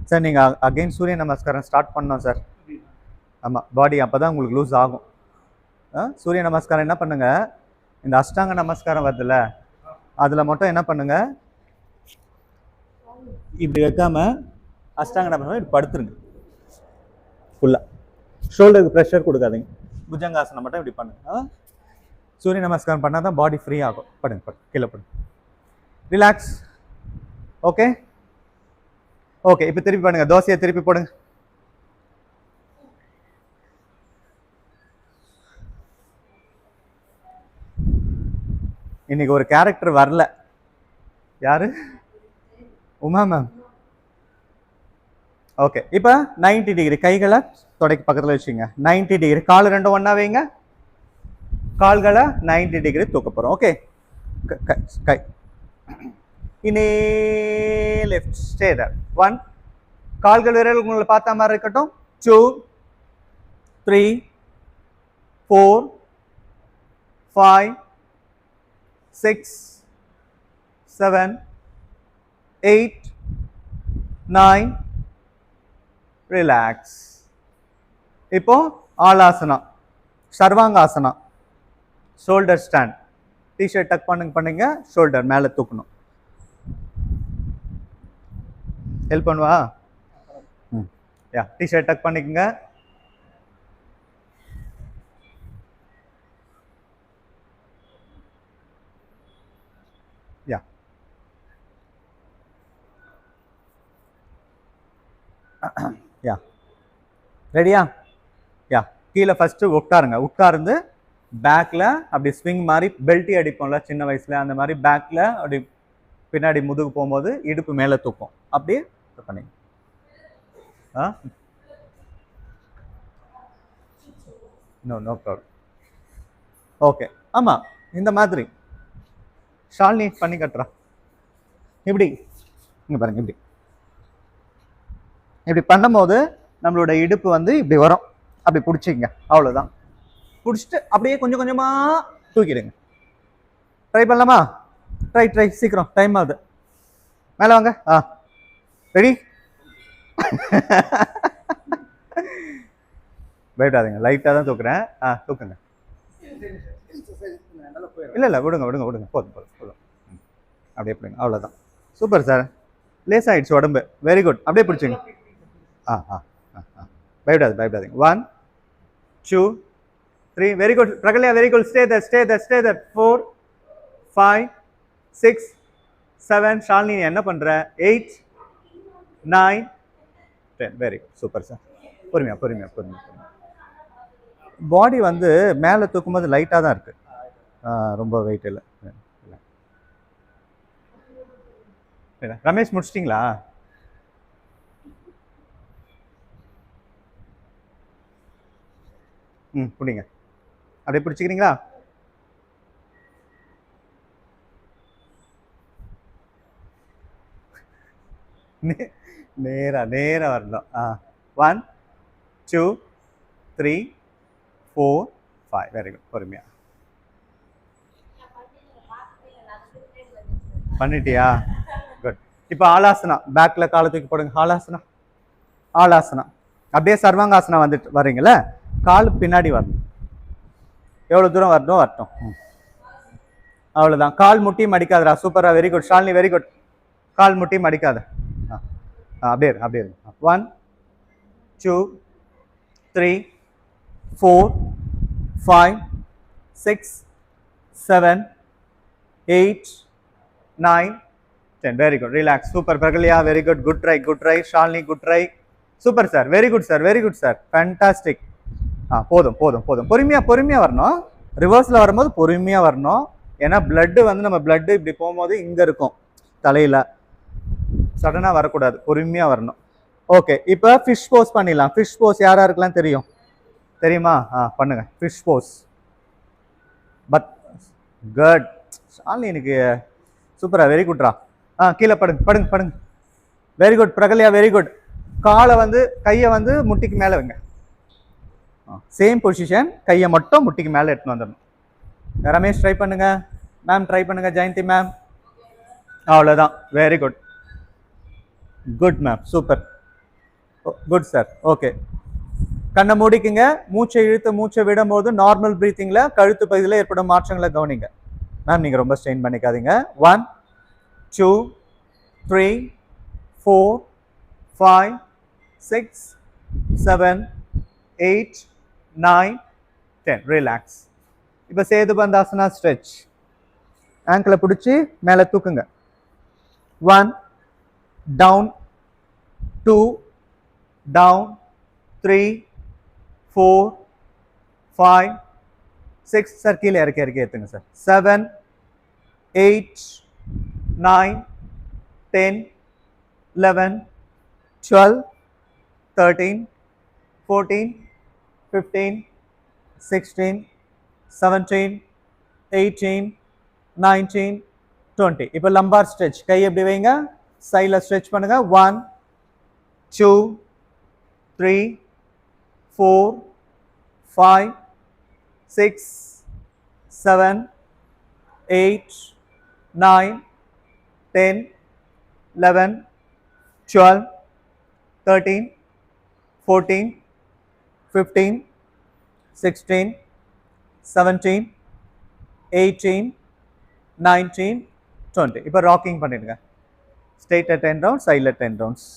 Sir நீங்கள் அகெயின் சூரிய நமஸ்காரம் ஸ்டார்ட் பண்ணோம் சார். ஆமாம், பாடி அப்போ தான் உங்களுக்கு லூஸ் ஆகும். சூரிய நமஸ்காரம் என்ன பண்ணுங்க, இந்த அஷ்டாங்க நமஸ்காரம் வருதுல்ல, அதில் மட்டும் என்ன பண்ணுங்க, இப்படி வைக்காம அஷ்டாங்க நமஸ்காரம் இப்படி படுத்துருங்க. ஃபுல்லாக ஷோல்டருக்கு ப்ரெஷர் கொடுக்காதீங்க. புஜங்காசனம் மட்டும் இப்படி பண்ணுங்க. சூரிய நமஸ்காரம் பண்ணால் தான் பாடி ஃப்ரீ ஆகும். படுங்க படுங்க, கீழே படுங்க. ரிலாக்ஸ். Okay okay. இப்போ திருப்பி பண்ணுங்க. தோசையை திருப்பி போடுங்க. இன்னைக்கு ஒரு கேரக்டர் வரல. யாரு? உமா மேம். ஓகே. இப்போ 90 டிகிரி கைகளை தொடைக்கு பக்கத்தில் வச்சுங்க. 90 டிகிரி. கால் ரெண்டும் ஒன்றா வைங்க. கால்களை 90 டிகிரி தூக்க போகிறோம். ஓகே. கை இனே லெஃப்ட். Stay there. 1. கால்கள் விரல் உங்களை பார்த்த மாதிரி இருக்கட்டும். 2, 3, 4, 5, 6, 7, 8, 9. ரிலாக்ஸ். இப்போ halasana, sarvangasana. Shoulder stand. T shirt tuck பண்ணுங்க. ஷோல்டர் மேலே தூக்கணும். ஹெல்ப் பண்ணுவா? யா. டிஷர்ட் டக் பண்ணிக்கங்க. யா. ரெடியா? யா, கீழே ஃபஸ்ட்டு உட்காருங்க. உட்கார்ந்து பேக்கில் அப்படி ஸ்விங் மாதிரி பெல்ட்டி அடிப்போம்ல சின்ன வயசில், அந்த மாதிரி பேக்கில் அப்படி பின்னாடி முதுகு போகும்போது இடுப்பு மேலே தூக்கும். அப்படியே பண்ணி நோ ப்ராப்ளம். ஓகே, ஆமாம், இந்த மாதிரி ஷாலினி பண்ணி கட்டுறா. இப்படி இங்கே பாருங்க, இப்படி இப்படி பண்ணும்போது நம்மளோட இடுப்பு வந்து இப்படி வரும். அப்படி பிடிச்சிங்க, அவ்வளோதான். பிடிச்சிட்டு அப்படியே கொஞ்சம் கொஞ்சமாக தூக்கிடுங்க. ட்ரை பண்ணலாமா? ட்ரை சீக்கிரம், டைம் ஆகுது. மேலே வாங்க. ரெடி? பயப்படாதீங்க, லைட்டாக தான் தூக்குறேன். தூக்குங்க. இல்லை விடுங்க, போதும். அப்படியே பிடிங்க, அவ்வளோதான். சூப்பர் சார், லேஸ் ஆயிடுச்சு உடம்பு. வெரி குட், அப்படியே பிடிச்சிங்க. பயப்படாதீங்க. 1 2 3, very good Prakalya, very good. Stay that 4 5 6 7. Shalini என்ன பண்ற? 8 9 10. Very good, super sir. பொறுமையா. பாடி வந்து மேலே தூக்கும்போது லைட்டாக தான் இருக்கு, ரொம்ப வெயிட் இல்லை. ரமேஷ் முடிச்சிட்டிங்களா? பிடிங்க, அப்படியே பிடிச்சிக்கிறீங்களா? நேரா வரணும். 1 2 3 4 5. வெரி குட், பொறுமையா. பண்ணிட்டியா? குட். இப்போ ஆலாசனா, பேக்கில் காலை தூக்கி போடுங்க. ஆலாசனா அப்படியே சர்வாங்காசனா வந்துட்டு வர்றீங்களே, கால் பின்னாடி வரணும். எவ்வளோ தூரம் வரட்டும். அவ்வளோதான். கால் முட்டி மடிக்காதரா. சூப்பரா, very good Shalini, very good. கால் முட்டி மடிக்காத. அப்படியே 1 2 3 4 5 6 7 8 9 10. Very good, relax. Super Prakalya, very good. Good try. Shalini, good try. Super sir, very good sir, fantastic. போதும். பொறுமையா வரணும். ரிவர்ஸில் வரும்போது பொறுமையா வரணும். ஏன்னா பிளட்டு வந்து நம்ம பிளட்டு இப்படி போகும்போது இங்கே இருக்கும் தலையில், சடனாக வரக்கூடாது, பொறுமையாக வரணும். ஓகே, இப்போ ஃபிஷ் போஸ் பண்ணிடலாம். ஃபிஷ் போஸ் யாருக்கெல்லாம் தெரியுமா? பண்ணுங்க fish pose. But good Shalini, எனக்கு சூப்பரா, வெரி குட்ரா. கீழே படுங்க. Very good Prakalya, very good. காலை வந்து கையை வந்து முட்டிக்கு மேலே வைங்க. சேம் பொசிஷன், கையை மட்டும் முட்டிக்கு மேலே எடுத்துன்னு வந்துடணும். ரமேஷ் ட்ரை பண்ணுங்க, மேம் ட்ரை பண்ணுங்க, ஜெயந்தி மேம். அவ்வளோதான், very good ma'am, super, good sir. Okay, கண்ணை மூடிக்குங்க. மூச்சை இழுத்து மூச்சை விடும் போது நார்மல் பிரீத்திங்கில் கழுத்து பகுதியில் ஏற்படும் மாற்றங்களை கவனிங்க. மேம் நீங்கள் ரொம்ப ஸ்ட்ரெயின் பண்ணிக்காதீங்க. 1 2 3 4 5 6 7 8 9 10. ரிலாக்ஸ். இப்போ சேது பந்தாசனா ஸ்ட்ரெச். ஆங்கிளை பிடிச்சி மேலே தூக்குங்க. 1 டவுன், 2 டவுன், 3 4 5 6. சார் கீழே இறக்கி ஏற்றுங்க சார். 7 8 9 10 11 12 13 14 15 16 17 18 19 20. இப்போ லம்பார் ஸ்ட்ரெச். கை எப்படி வைங்க, சைடில் ஸ்ட்ரெச் பண்ணுங்க. 1 2 3 4 5 6 7 8 9 10 11 12 13 14 15 16 17 18 19 20. இப்போ ராக்கிங் பண்ணிடுங்க. ஸ்ட்ரெயிட்டாக 10 ரவுண்ட்ஸ், சைடில் 10 ரவுண்ட்ஸ்.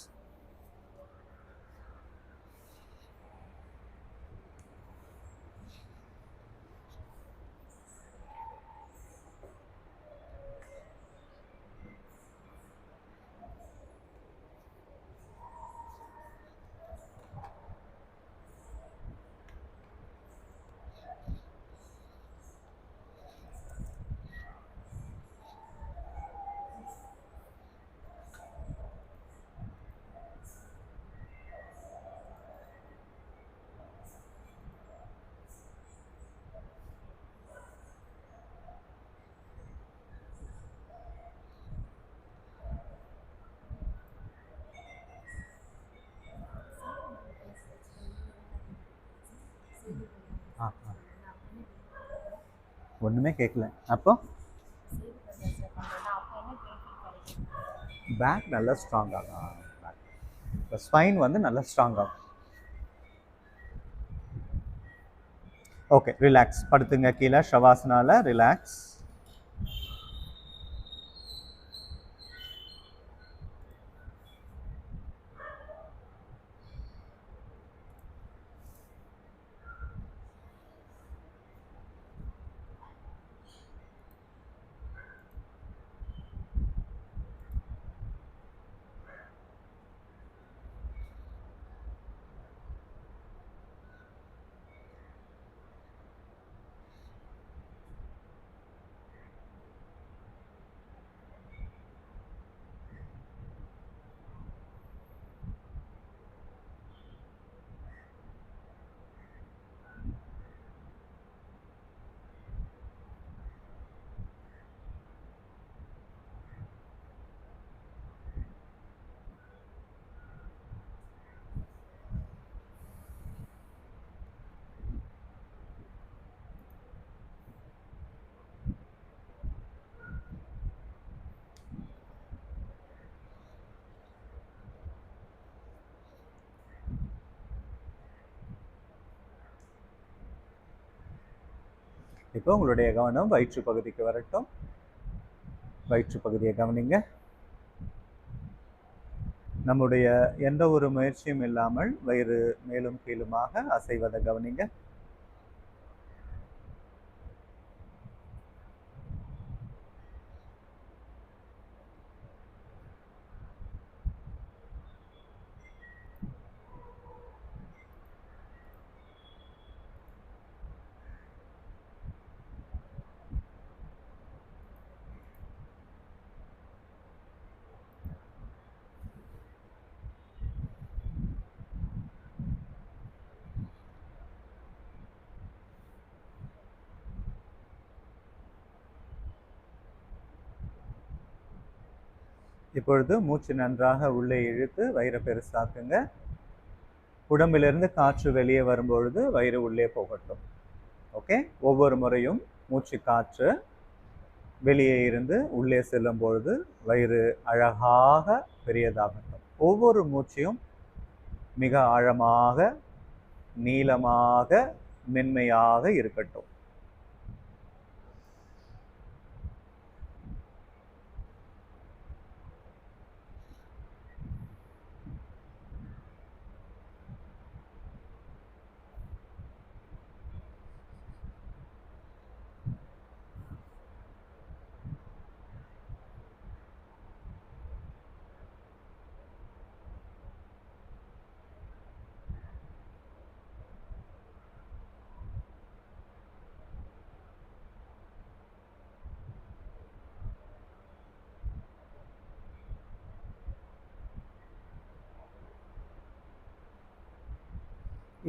ஒன்றுமே கேட்கல. அப்போ பேக் நல்லா ஸ்ட்ராங் ஆகும். இப்போ ஸ்பைன் வந்து நல்லா ஸ்ட்ராங் ஆகும். Okay, relax. படுத்துங்க கீழே ஷவாசனால. ரிலாக்ஸ். இப்போ உங்களுடைய கவனம் வயிற்று பகுதிக்கு வரட்டும். வயிற்று பகுதியை கவனிங்க. நம்முடைய எந்த ஒரு முயற்சியும் இல்லாமல் வயிறு மேலும் கீழுமாக அசைவதை கவனிங்க. இப்பொழுது மூச்சு நன்றாக உள்ளே இழுத்து வயிறை பெருசாக்குங்க. உடம்பிலிருந்து காற்று வெளியே வரும்பொழுது வயிறு உள்ளே போகட்டும். ஓகே, ஒவ்வொரு முறையும் மூச்சு காற்று வெளியே இருந்து உள்ளே செல்லும் பொழுது வயிறு அழகாக பெரியதாகட்டும். ஒவ்வொரு மூச்சையும் மிக ஆழமாக, நீளமாக, மென்மையாக இருக்கட்டும்.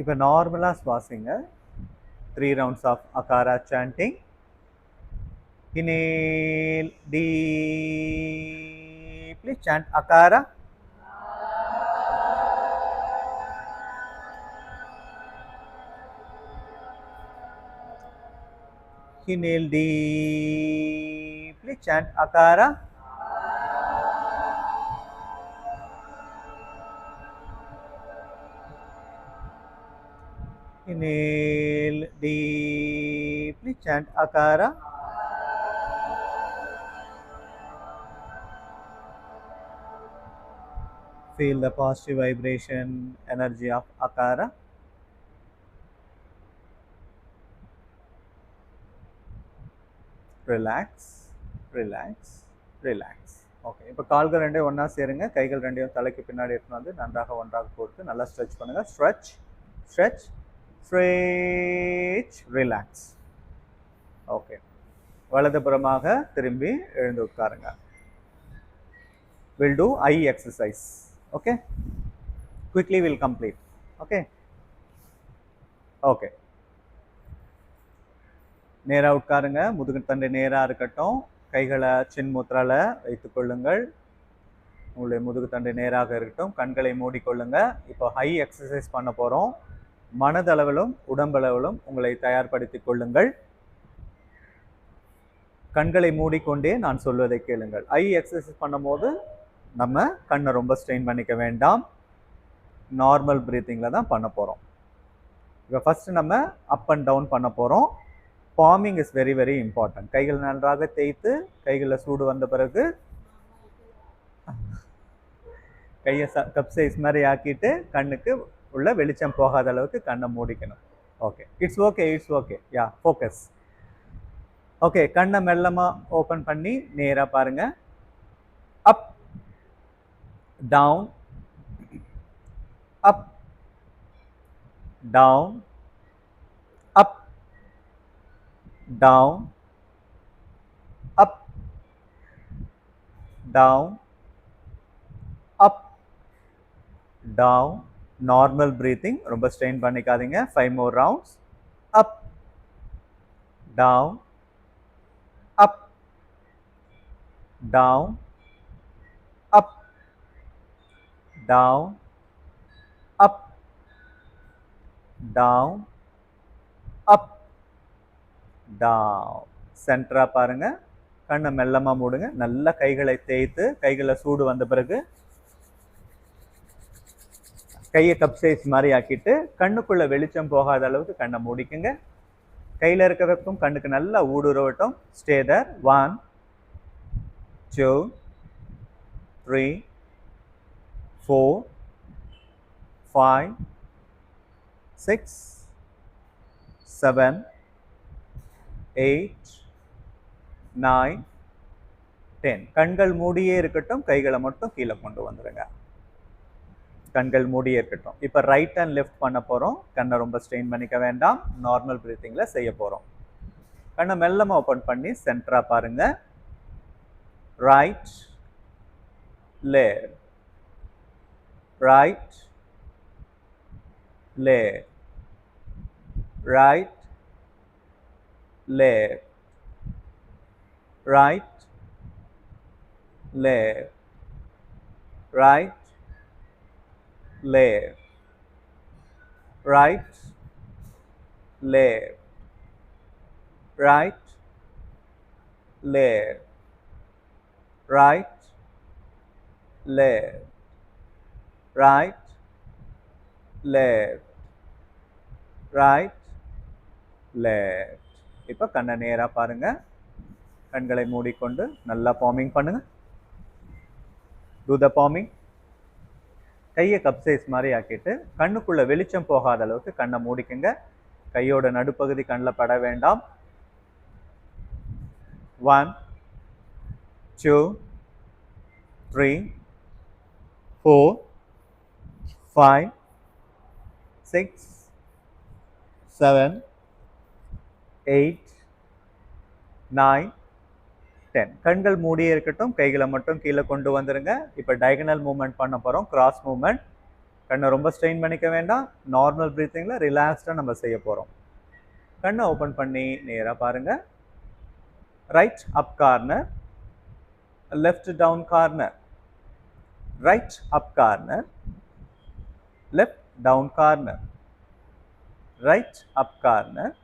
இப்போ நார்மலாக சுவாசிங்க. 3 rounds of Akara chanting. Inhale deeply, chant Akara. Inhale deeply, chant Akara. Inhale deeply, chant Akara. Feel the positive vibration, energy of Akara. Relax, relax, relax. Okay, இப்போ கால்கள் ரெண்டையும் ஒன்றா சேருங்க. கைகள் ரெண்டையும் தலைக்கு பின்னாடி எடுத்துன்னு வந்து நன்றாக ஒன்றாக போட்டு நல்லா ஸ்ட்ரெச் பண்ணுங்க. Stretch, stretch, stretch, relax. Okay, வலதுபுறமாக திரும்பி எழுந்து உட்காருங்க. We'll do eye exercise. Okay, quickly we'll complete. Okay, okay. நேரா உட்காருங்க. முதுகு தண்டு நேரா இருக்கட்டும். கைகளை சின் முத்ரால வைத்துக் கொள்ளுங்கள். உங்களுடைய முதுகு தண்டு நேராக இருக்கட்டும். கண்களை மூடிக்கொள்ளுங்க. இப்போ ஹை எக்ஸசைஸ் பண்ண போறோம். மனதளவிலும் உடம்பளவிலும் உங்களை தயார்படுத்திக் கொள்ளுங்கள். கண்களை மூடிக்கொண்டே நான் சொல்வதை கேளுங்கள். ஐ எக்ஸசைஸ் பண்ணும்போது நம்ம கண்ணை ரொம்ப ஸ்ட்ரெயின் பண்ணிக்க வேண்டாம். நார்மல் பிரீத்திங்கில் தான் பண்ண போகிறோம். இப்போ ஃபஸ்ட்டு நம்ம அப் அண்ட் டவுன் பண்ண போகிறோம். பாமிங் இஸ் வெரி வெரி இம்பார்ட்டன்ட். கைகள் நன்றாக தேய்த்து கைகளில் சூடு வந்த பிறகு கையை கப் சைஸ் மாதிரி ஆக்கிட்டு கண்ணுக்கு உள்ள வெளிச்சம் போகாத அளவுக்கு கண்ணை மூடிக்கணும். Okay, it's okay, it's okay. Yeah, focus. Okay, கண்ணை மெல்லமாக ஓப்பன் பண்ணி நேராக பாருங்க. Up down, up down, up down, up down, up down. Normal breathing, ரொம்ப ஸ்ட்ரெயின் பண்ணிக்காதீங்க. 5 more rounds. Up down, up down, up down, up down, up down. சென்டரா பாருங்க. கண்ணை மெல்லமா மூடுங்க. நல்ல கைகளை தேய்த்து கைகளை சூடு வந்த பிறகு கையை கப் சைஸ் மாதிரி ஆக்கிட்டு கண்ணுக்குள்ள வெளிச்சம் போகாத அளவுக்கு கண்ணை மூடிக்குங்க. கையில் இருக்க வெப்பம் கண்ணுக்கு நல்லா ஊடுருவட்டும். Stay there. 1 2 3 4 5 6 7 8 9 10. கண்கள் மூடியே இருக்கட்டும். கைகளை மட்டும் கீழே கொண்டு வந்துடுங்க. கண்கள் மூடியே இருக்கட்டும். இப்போ ரைட் அண்ட் லெஃப்ட் பண்ண போகிறோம். கண்ணை ரொம்ப ஸ்ட்ரெயின் பண்ணிக்க வேண்டாம். நார்மல் பிரீத்திங்கில் செய்ய போகிறோம். கண்ணை மெல்லமாக ஓப்பன் பண்ணி சென்டராக பாருங்க. Right left, right left, right left, right, left, right, left, right, left, right, left, right, left, right, left, right, left. இப்போ கண்ணை நேராக பாருங்க. கண்களை மூடிக்கொண்டு நல்லா பாமிங் பண்ணுங்க. டூ த பாமிங். கையை கப் சைஸ் மாதிரி ஆக்கிட்டு கண்ணுக்குள்ள வெளிச்சம் போகாத அளவுக்கு கண்ணை மூடிக்குங்க. கையோட நடுப்பகுதி கண்ணில் பட வேண்டாம். 1 2 3 4 5 6 7 8 9 10. கண்கள் மூடியே இருக்கட்டும். கைகளை மட்டும் கீழே கொண்டு வந்துருங்க. இப்போ டயகனல் மூவ்மெண்ட் பண்ண போகிறோம். Cross movement. கண்ணை ரொம்ப ஸ்ட்ரெயின் பண்ணிக்க வேண்டாம். நார்மல் பிரீத்திங்கில் ரிலாக்ஸ்டாக நம்ம செய்ய போகிறோம். கண்ணை ஓப்பன் பண்ணி நேராக பாருங்க. Right up corner, left down corner, right up corner, left down corner, right up corner,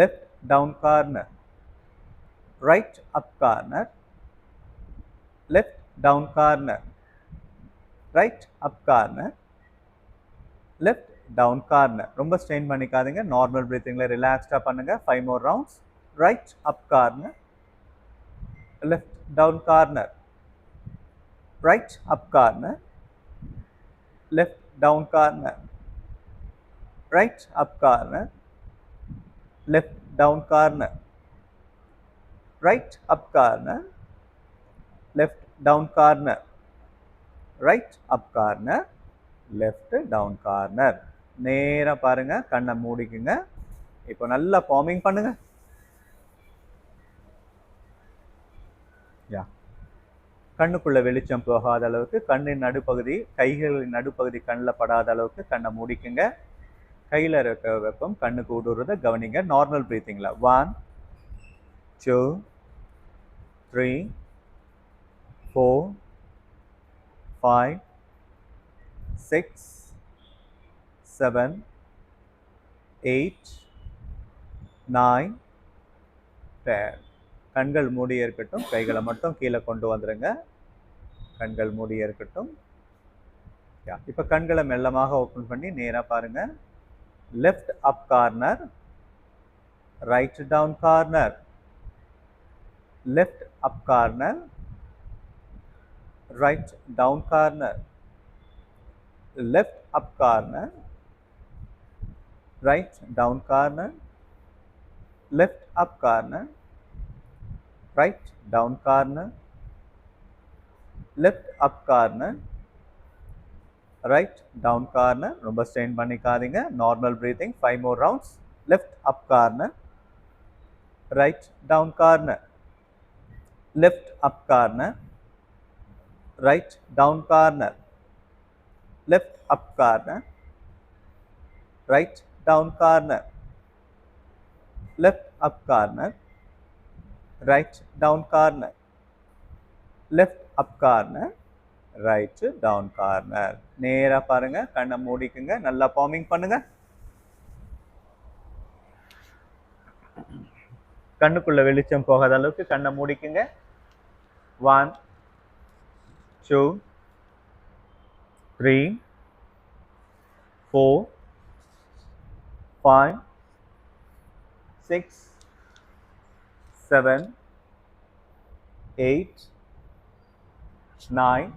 left down corner, right up corner, left down corner, right up corner, left down corner. ரொம்ப strain பண்ணிக்காதீங்க. Normal பிரீத்திங்ல ரிலாக்ஸ்டா பண்ணுங்க. 5 more rounds. right up corner, left down corner, right up corner, left down corner, right up corner, left down corner, right up corner, left down corner, right up corner, left down corner. நேரா பாருங்க. கண்ணை மூடிக்குங்க. இப்போ நல்லா பாமிங் பண்ணுங்க. யா, கண்ணுக்குள்ள வெளிச்சம் போகாத அளவுக்கு கண்ணின் நடுப்பகுதி கைகளின் நடுப்பகுதி கண்ணில் படாத அளவுக்கு கண்ணை மூடிக்குங்க. கையில் இருக்க வெப்பம் கண்ணுக்கு ஊடுருவதை கவனிங்க. நார்மல் பிரீத்திங்கில் 1 2 3 4 5 6 7 8 9 10. கண்கள் மூடி இருக்கட்டும், கைகளை மட்டும் கீழே கொண்டு வந்துருங்க. கண்கள் மூடி இருக்கட்டும். இப்போ கண்களை மெல்லமாக ஓப்பன் பண்ணி நேராக பாருங்க. Left up corner, right down corner, left up corner, right down corner, left up corner, right down corner, left up corner, right down corner, left up corner, right down corner. ரொம்ப strain பண்ணிக்காதீங்க. Normal breathing. 5 more rounds. left up corner, right down corner, left up corner, right down corner, left up corner, right down corner, left up corner, right down corner, left up corner, right down corner. நேரா பாருங்க. கண்ணை மூடிக்குங்க. நல்லா பாமிங் பண்ணுங்க. கண்ணுக்குள்ள வெளிச்சம் போகாத அளவுக்கு கண்ணை மூடிக்குங்க. 1 2 3 4 5 6 7 8 9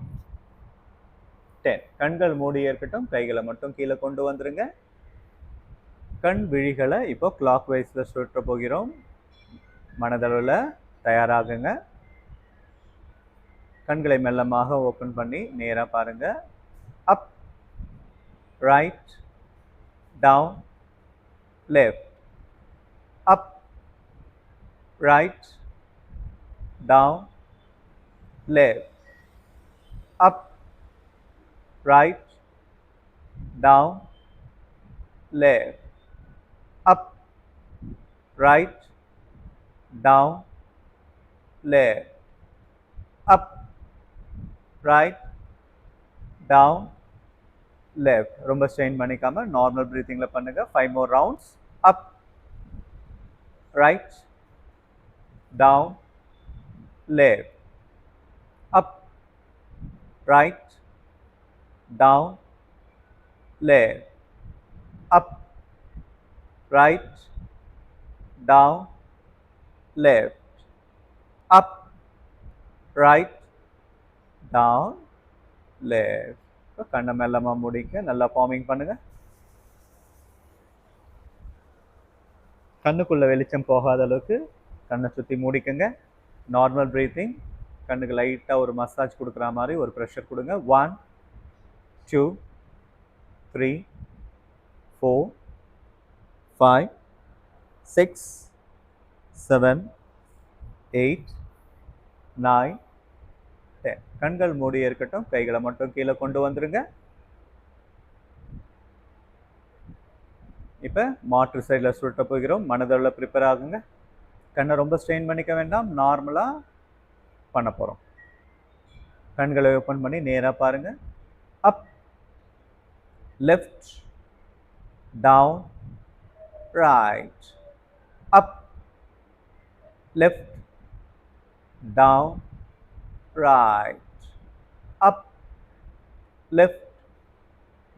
10. கண்கள் மூடி இருக்கட்டும். கைகளை மட்டும் கீழே கொண்டு வந்துருங்க. கண் விழிகளை இப்போ கிளாக் வைஸ்ல சுற்ற போகிறோம். மனதளவில் தயாராகுங்க. கண்களை மெல்லமாக ஓப்பன் பண்ணி நேராக பாருங்க. Up, right, down, left, up, right, down, left, up, right, down, left, up, right, down, left, up, right, down, left. ரொம்ப ஸ்ட்ரெயின் பண்ணிக்காம நார்மல் பிரீத்திங்ல பண்ணுங்க. 5 more rounds. up, right, down, left, up, right, down, left, up, right, down, left, up, right, down, left. கண்ணை மெல்லமா முடிக்க நல்லா farming பண்ணுங்க. கண்ணுக்குள்ள வெளிச்சம் போகாத அளவுக்கு கண்ணை சுற்றி மூடிக்கங்க. Normal breathing. கண்ணுக்கு லைட்டாக ஒரு மசாஜ் கொடுக்குற மாதிரி ஒரு ப்ரெஷர் கொடுங்க. 1 2 3 4 5 6 7 8 9 10. கண்கள் மூடி இருக்கட்டும். கைகளை மட்டும் கீழே கொண்டு வந்துருங்க. இப்போ மாற்று சைடில் சுருட்ட போகிறோம். மனதளவில் ப்ரிப்பேர் ஆகுங்க. கண்ணை ரொம்ப ஸ்ட்ரெயின் பண்ணிக்க வேண்டாம். நார்மலாக பண்ண போகிறோம். கண்களை ஓப்பன் பண்ணி நேராக பாருங்க. அப், left, down, right, up, left, down, right, up, left,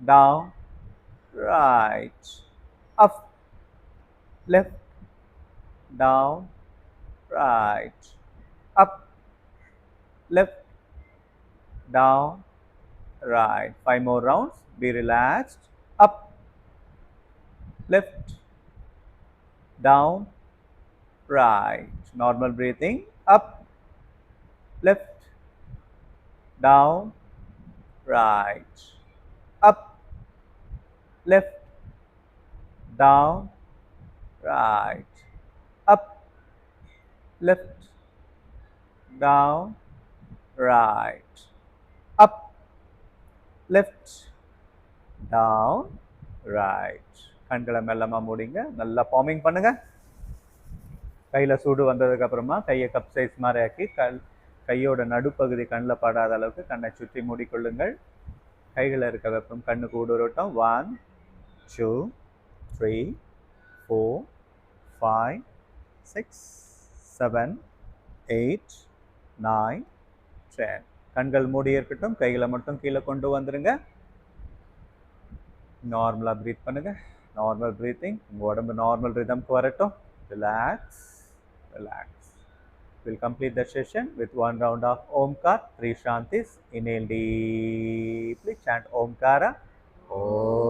down, right, up, left, down, right, up, left, down, right. 5 more rounds. Be relaxed. Up, left, down, right. Normal breathing. Up, left, down, right, up, left, down, right, up, left, down, right, up, left, down, right. கண்களை மெல்லமாக மூடிங்க. நல்லா farming பண்ணுங்க. கையில் சூடு வந்ததுக்கு அப்புறமா கையை cup size மாதிரி ஆக்கி கையோட நடுப்பகுதி கண்ணில் படாத அளவுக்கு கண்ணை சுற்றி மூடிக்கொள்ளுங்கள். கைகளில் இருக்க வெப்பம் கண்ணுக்கு ஊடுருவட்டும். 1 2 3 4 5 6 7 8, 9, 10. கண்கள் மூடி இருக்கட்டும். கைகளை மட்டும் கீழே கொண்டு வந்துருங்க. நார்மலாக ப்ரீத் பண்ணுங்க. Normal breathing. உங்கள் உடம்பு நார்மல் ரிதம்க்கு வரட்டும். Relax, relax. We'll complete the session with one round of Omkar, 3 Shantis. Inhale deeply, chant Omkara. Om.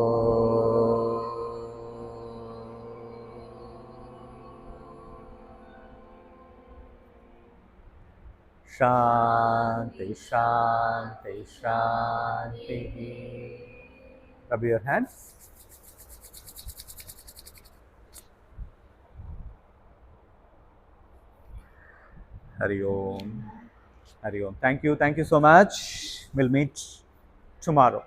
Shanti, Shanti, Shanti. Rub your hands. Hari Om. Hari Om. Thank you so much. We'll meet tomorrow.